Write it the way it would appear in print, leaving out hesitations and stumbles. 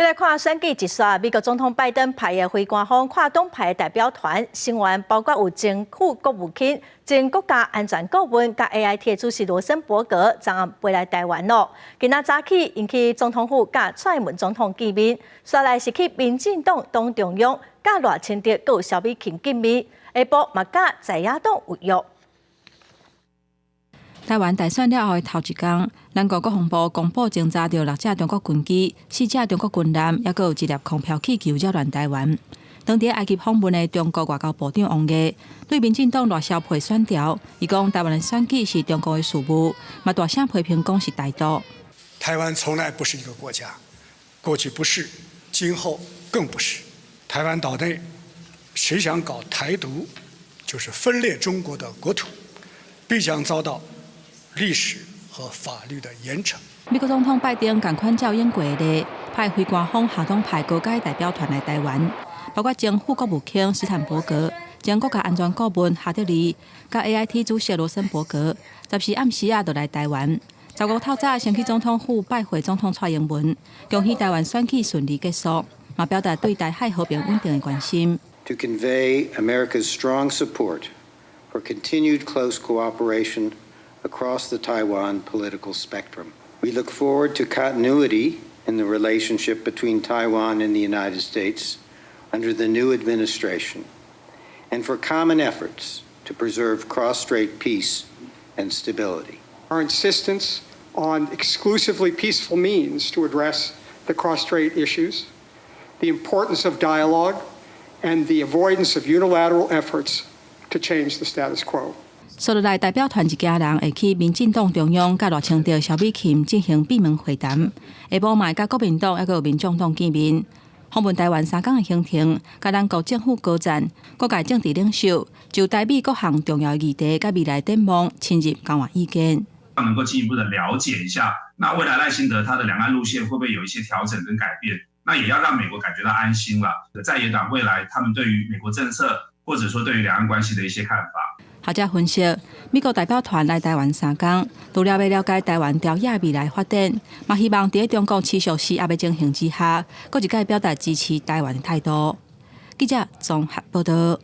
再来看选举一刷，美国总统拜登派的非官方跨党派代表团成员包括有政府国务卿、前国家安全顾问、甲 AIT 主席罗森伯格，昨暗飞来台湾咯。今仔早起，因去总统府甲蔡英文总统见面，刷来是去民进党党中央、甲赖清德、佮萧美琴见面，下晡嘛甲在野党有约。台湾大选了后的头一天，咱国国防部公布侦查到6架中国军机、4架中国军舰，也佮有1粒空飘气球扰乱台湾。当地埃及访问的中国外交部长王毅对民进党热销配选条，伊讲台湾的选举是中国的事务，嘛大声批评讲是台独。台湾从来不是一个国家，过去不是，今后更不是。台湾岛内谁想搞台独，就是分裂中国的国土，必将遭到历史和法律的严惩。美国总统拜登同款照应过的，派非官方下党派高阶代表团来台湾，包括前副国务卿斯坦伯格、前国家安全顾问哈德利，甲 AIT 主席罗森伯格，10时暗时就来台湾。15透早先去总统府拜会总统蔡英文，恭喜台湾选举顺利结束，嘛表达对台海和平稳定的关心。To convey America's strong support for continued close cooperation across the Taiwan political spectrum. We look forward to continuity in the relationship between Taiwan and the United States under the new administration, and for common efforts to preserve cross-strait peace and stability. Our insistence on exclusively peaceful means to address the cross-strait issues, the importance of dialogue, and the avoidance of unilateral efforts to change the status quo. 所落来代表团一家人会去民进党中央甲赖清德、萧美琴进行闭门会谈，下晡嘛甲国民党还有民众党见面。访问台湾3天的行程，甲咱国政府高层、各界政治领袖就台美各项重要议题甲未来展望深入交换意见。能够进一步的了解一下，那未来赖清德他的两岸路线会不会有一些调整跟改变？那也要让美国感觉到安心了。在野党未来他们对于美国政策或者说对于两岸关系的一些看法。学者分析，美国代表团来台湾3天，除了要了解台湾朝野未来发展，嘛希望在中国持续施压的情形之下，各一界表达支持台湾的态度。记者综合报道。